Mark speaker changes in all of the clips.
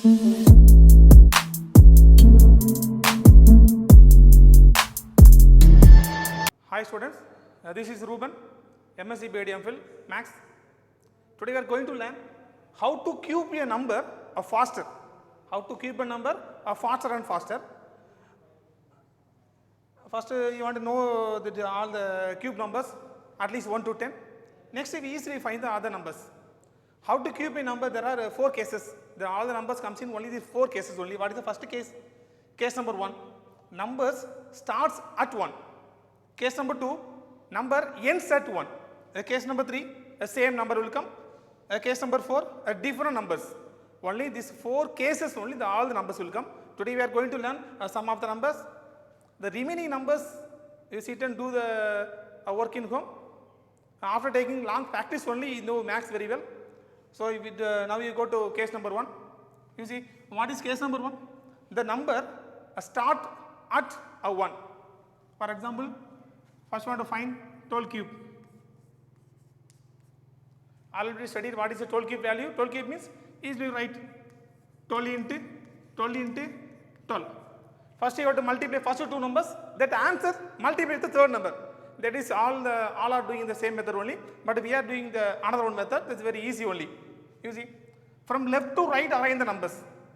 Speaker 1: Hi students, this is Ruben, MSc BID MPhil, Max. Today we are going to learn how to cube a number faster. How to cube a number faster and faster. First you want to know all the cube numbers, at least 1 to 10. Next we easily find the other numbers. How to cube a number, there are 4 cases. All the numbers comes in only these 4 cases only. What is the first case? Case number 1, numbers starts at 1. Case number 2, number ends at 1. Case number 3, the same number will come. Case number 4, different numbers. Only these 4 cases only all the numbers will come. Today we are going to learn some of the numbers. The remaining numbers, you sit and do the work in home. After taking long practice only, you know Max very well. So now you go to case number 1. You see, what is case number 1? The number start at 1. For example, first we want to find 12 cube. Already studied what is the 12 cube value. 12 cube means easily write 12 into 12 into 12. First you have to multiply first 2 numbers. That answer multiply the third number. That is all are doing the same method only. But we are doing the another one method. That's very easy only. You see, from left to right arrange the numbers.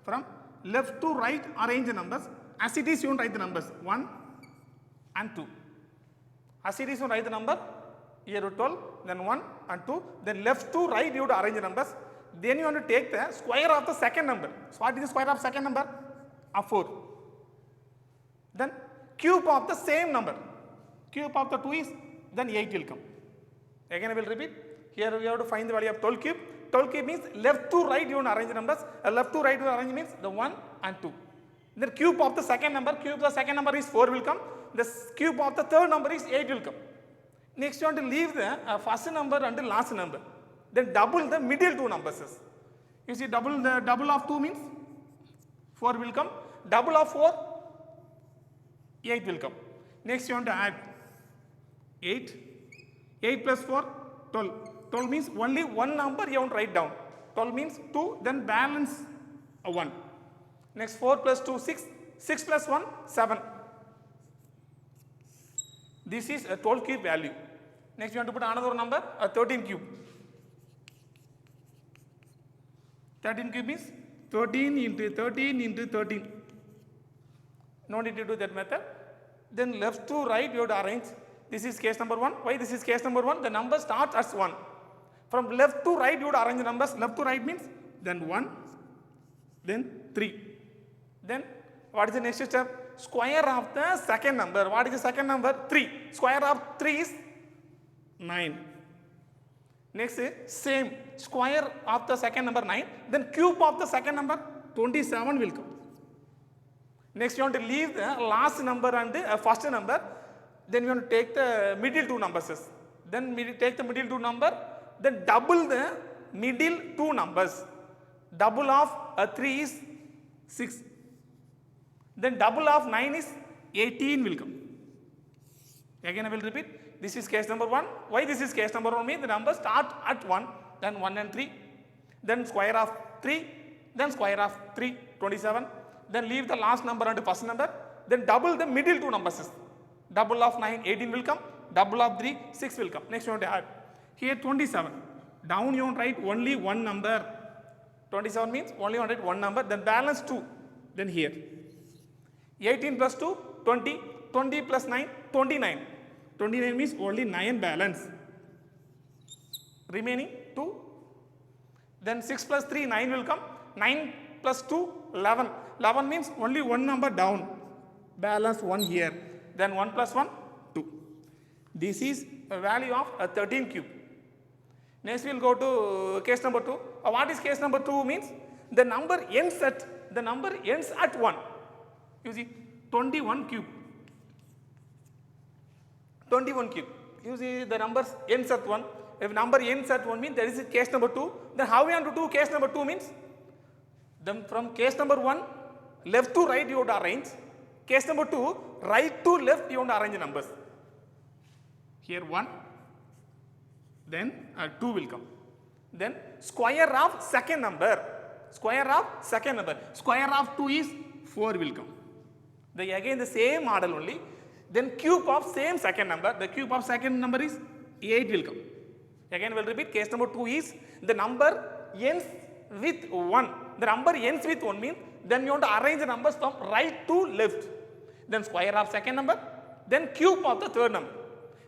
Speaker 1: From left to right arrange the numbers. As it is you write the numbers 1 and 2. As it is you write the number here 12, then 1 and 2, then left to right you have to arrange the numbers. Then you want to take the square of the second number. So what is the square of second number? 4. Then cube of the same number. Cube of the 2 is, then 8 will come. Again I will repeat. Here we have to find the value of 12 cube. 12 cube means left to right you want to arrange the numbers. Left to right you arrange means the 1 and 2. Then cube of the second number. Cube of the second number is 4 will come. The cube of the third number is 8 will come. Next you want to leave the first number until last number. Then double the middle 2 numbers. You see, double of 2 means 4 will come. Double of 4, 8 will come. Next you want to add 8. 8 plus 4, 12. 12 means only one number you want to write down. 12 means 2, then balance 1. Next 4 plus 2, 6. 6 plus 1, 7. This is a 12 cube value. Next you want to put another number, a 13 cube. 13 cube is 13 into 13 into 13. No need to do that method. Then left to right you have to arrange. This is case number 1. Why this is case number 1? The number starts as 1. From left to right you have to arrange the numbers. Left to right means then 1, then 3. Then what is the next step? Square of the second number. What is the second number? 3. Square of 3 is 9. Next same square of the second number 9. Then cube of the second number 27 will come. Next you want to leave the last number and the first number. Then you want to take the middle 2 numbers. Then take the middle 2 number. Then double the middle 2 numbers. Double of 3 is 6. Then double of 9 is 18 will come. Again I will repeat. This is case number 1. Why this is case number 1 means the number start at 1, then 1 and 3. Then square of 3, then square of 3, 27. Then leave the last number and the first number. Then double the middle 2 numbers. Double of 9, 18 will come. Double of 3, 6 will come. Next you want to add. Here 27. Down you want to write only one number. 27 means only you want to write one number. Then balance 2. Then here. 18 plus 2, 20. 20 plus 9, 29. 29 means only 9 balance. Remaining 2. Then 6 plus 3, 9 will come. 9 plus 2, 11. 11 means only one number down. Balance 1 here. Then 1 plus 1, 2. This is a value of a 13 cube. Next we will go to case number 2. What is case number 2 means? The number ends at 1. You see 21 cube. 21 cube. You see the numbers ends at 1. If number ends at 1 means that is case number 2. Then how we want to do case number 2 means? Then from case number 1, left to right you have to arrange. Case number 2, right to left you want to arrange the numbers. Here 1, then 2 will come. Then square of second number. Square of second number. Square of 2 is 4 will come. Again the same model only. Then cube of same second number. The cube of second number is 8 will come. Again we'll repeat. Case number 2 is the number ends with 1. The number ends with 1 means then you want to arrange the numbers from right to left. Then square of second number. Then cube of the third number.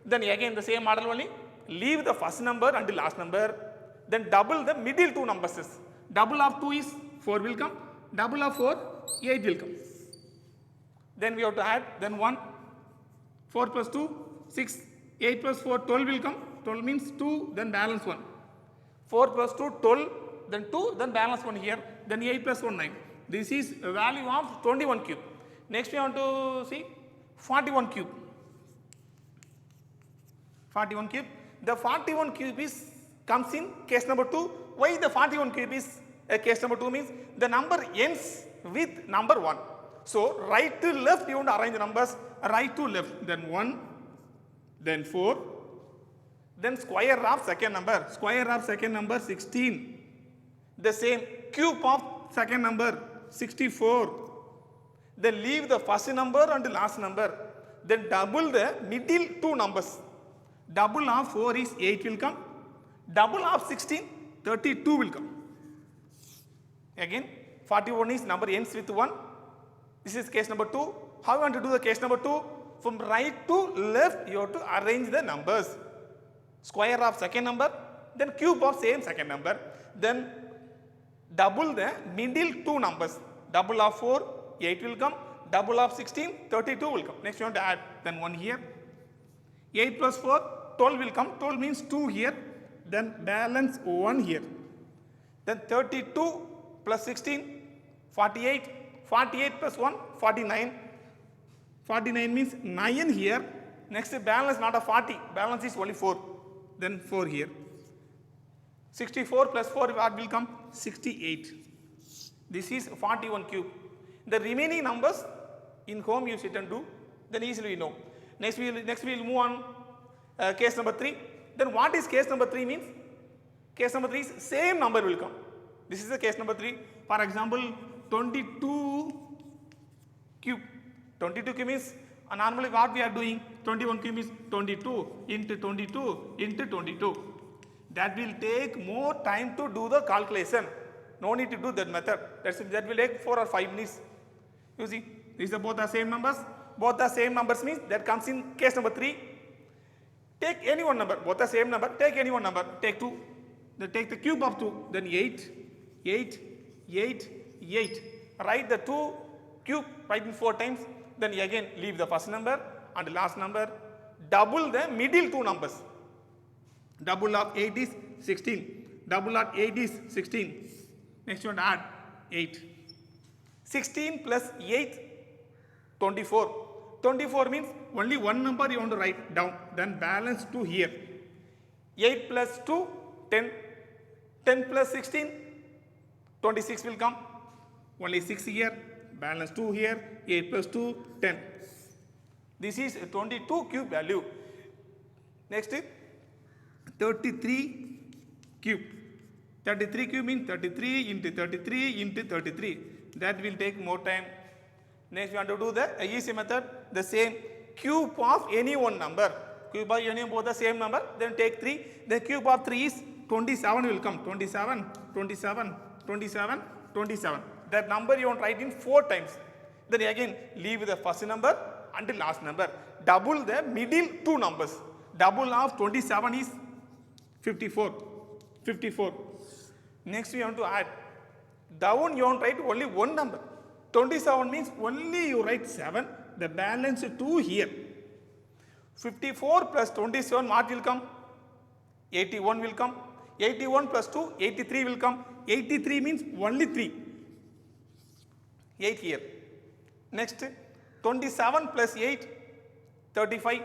Speaker 1: Then again the same model only. Leave the first number until last number. Then double the middle two numbers. Double of 2 is 4 will come. Double of 4, 8 will come. Then we have to add, then 1, 4 plus 2, 6, 8 plus 4, 12 will come. 12 means 2, then balance 1. 4 plus 2, 12, then 2, then balance 1 here. Then 8 plus 1, 9. This is a value of 21 cube. Next we want to see 41 cube. 41 cube. The 41 cube is comes in case number 2. Why the 41 cube is case number 2 means the number ends with number 1. So right to left you want to arrange the numbers right to left. Then 1, then 4, then square of second number. Square of second number 16. The same cube of second number 64. Then leave the first number and the last number. Then double the middle two numbers. Double of 4 is 8 will come. Double of 16, 32 will come. Again, 41 is number ends with 1. This is case number 2. How you want to do the case number 2? From right to left, you have to arrange the numbers. Square of second number, then cube of same second number. Then double the middle two numbers. Double of 4, 8 will come. Double of 16, 32 will come. Next you want to add, then 1 here. 8 plus 4, 12 will come. 12 means 2 here. Then balance 1 here. Then 32 plus 16, 48. 48 plus 1, 49. 49 means 9 here. Next balance not a 40. Balance is only 4. Then 4 here. 64 plus 4 what will come? 68. This is 41 cube. The remaining numbers in home you sit and do. Then easily you know. Next we will move on case number 3. Then what is case number 3 means? Case number 3 is same number will come. This is the case number 3. For example, 22 cube. 22 cube means normally what we are doing? 21 cube is 22 into 22 into 22. That will take more time to do the calculation. No need to do that method. That will take 4 or 5 minutes. You see, these are both the same numbers. Both the same numbers means that comes in case number 3. Take any one number, both the same number, take any one number, take 2. Then take the cube of 2, then 8, 8, 8, 8. Write the 2 cube, write in 4 times, then again leave the first number and the last number. Double the middle two numbers. Double of 8 is 16. Double of 8 is 16. Next you want to add 8. 16 plus 8, 24. 24 means only one number you want to write down. Then balance 2 here. 8 plus 2, 10. 10 plus 16, 26 will come. Only 6 here. Balance 2 here. 8 plus 2, 10. This is 22 cube value. Next, 33 cube. 33 cube means 33 into 33 into 33. That will take more time. Next, we want to do the easy method. The same cube of any one number. Cube of any both the same number. Then take 3. The cube of 3 is 27 will come. 27, 27, 27, 27. That number you want to write in 4 times. Then again leave the first number and the last number. Double the middle two numbers. Double of 27 is 54. 54. Next we want to add. Down you want to write only one number. 27 means only you write 7. The balance 2 here. 54 plus 27 what will come? 81 will come. 81 plus 2, 83 will come. 83 means only 3. 8 here. Next, 27 plus 8, 35.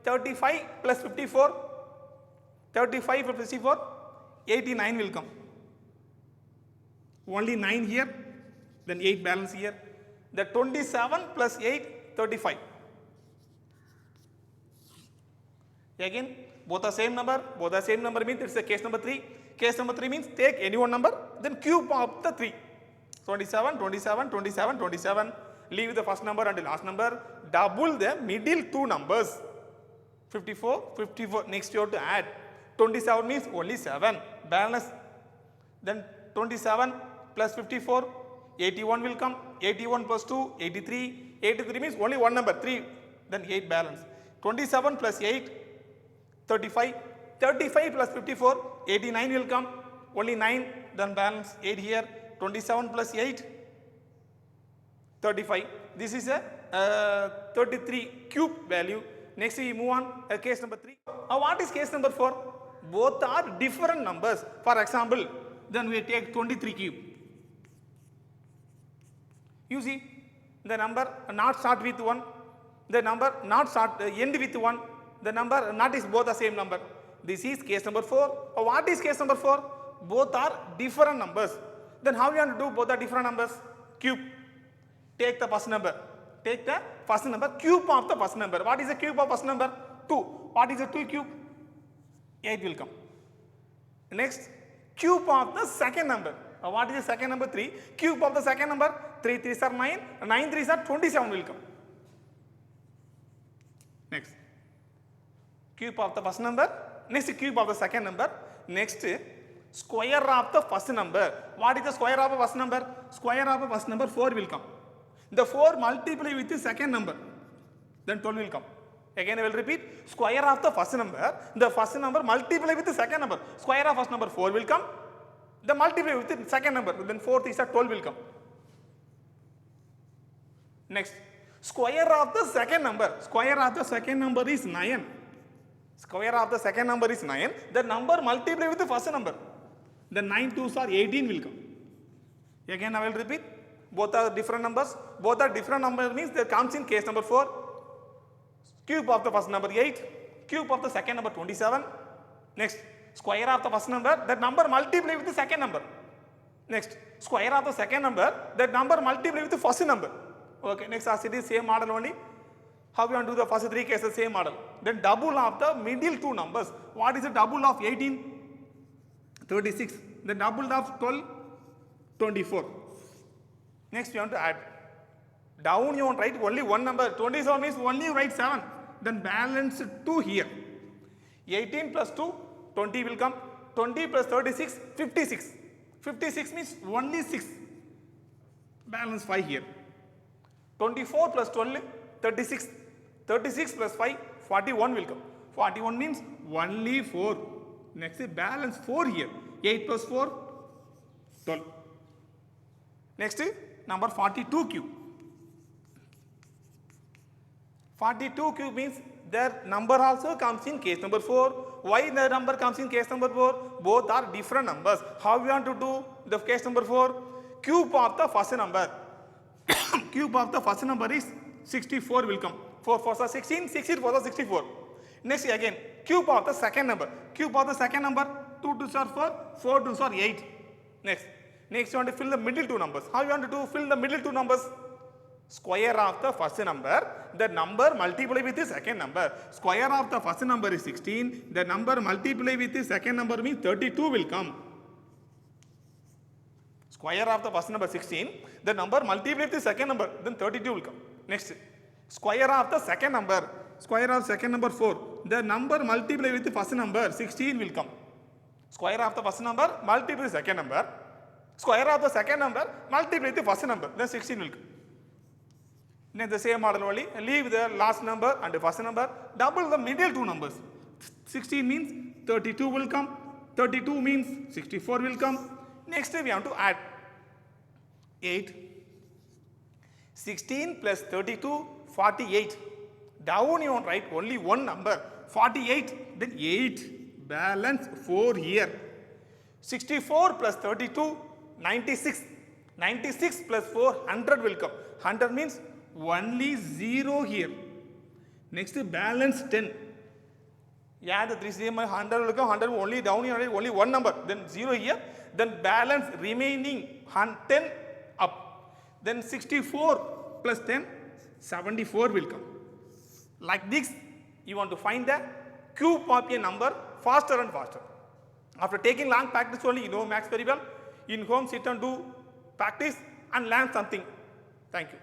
Speaker 1: 35 plus 54, 35 plus 54, 89 will come. Only 9 here, then 8 balance here. The 27 plus 8, 35. Again, both are same number. Both are same number means it's a case number 3. Case number 3 means take any one number, then cube of the 3. 27, 27, 27, 27. Leave the first number and the last number. Double the middle two numbers. 54, 54. Next you have to add. 27 means only 7. Balance. Then 27 plus 54, 81 will come. 81 plus 2, 83. 83 means only one number, 3. Then 8 balance. 27 plus 8, 35. 35 plus 54, 89 will come. Only 9. Then balance 8 here. 27 plus 8, 35. This is a 33 cube value. Next we move on. Case number 3. What is case number 4? Both are different numbers. For example, then we take 23 cube. You see, the number not start with 1, the number not start end with 1, the number not is both the same number. This is case number 4. What is case number 4? Both are different numbers. Then how you want to do both are different numbers? Cube. Take the first number. Take the first number, cube of the first number. What is the cube of first number? 2. What is the 2 cube? 8 will come. Next, cube of the second number. What is the second number? 3. Cube of the second number, 3 3s are 9, 9 3s are 27 will come. Next, cube of the first number, next cube of the second number, next square of the first number. What is the square of the first number? Square of the first number 4 will come. The 4 multiply with the second number, then 12 will come. Again I will repeat, square of the first number multiply with the second number. Square of first number 4 will come. The multiply with the second number, then 4 is 12 will come. Next, square of the second number. Square of the second number is 9. Square of the second number is 9. The number multiply with the first number. The 9 2s are 18 will come. Again I will repeat, both are different numbers. Both are different numbers means they comes in case number 4. Cube of the first number 8. Cube of the second number 27. Next, square of the first number, that number multiply with the second number. Next, square of the second number, that number multiply with the first number. Okay, next as it is same model only. How we want to do the first 3 cases, same model. Then double of the middle 2 numbers. What is the double of 18? 36. The double of 12? 24. Next we want to add. Down you want to write only one number. 27 means only you write 7. Then balance 2 here. 18 plus 2, 20 will come. 20 plus 36, 56. 56 means only 6. Balance 5 here. 24 plus 12, 36. 36 plus 5, 41 will come. 41 means only 4. Next balance 4 here. 8 plus 4, 12. Next number 42 cube. 42 cube means their number also comes in case number 4. Why the number comes in case number 4? Both are different numbers. How we want to do the case number 4? Cube of the first number. Cube of the first number is 64 will come. 4 4s are 16, 16 4s are 64. Next again, cube of the second number. Cube of the second number, 2 2s are 4, 4 2s are 8. Next you want to fill the middle 2 numbers. How you want to do fill the middle 2 numbers? Square of the first number, the number multiply with the second number. Square of the first number is 16, the number multiply with the second number means 32 will come. Square of the first number 16, the number multiply with the second number, then 32 will come. Next, square of the second number, square of second number 4, the number multiply with the first number 16 will come. Square of the first number multiply with the second number, square of the second number multiply with the first number, then 16 will come. Then the same model only, leave the last number and the first number, double the middle 2 numbers. 16 means 32 will come, 32 means 64 will come. Next we have to add 8. 16 plus 32, 48. Down you want to write only one number, 48, then 8, balance 4 here. 64 plus 32, 96. 96 plus 4, 100 will come. 100 means only 0 here. Next balance 10. Yeah, the 3 same 100 will come, 100 only down here, only one number, then 0 here. Then balance remaining 10 up. Then 64 plus 10, 74 will come. Like this, you want to find the cube of a number faster and faster. After taking long practice only, you know maths very well. In home, sit and do practice. and learn something. Thank you.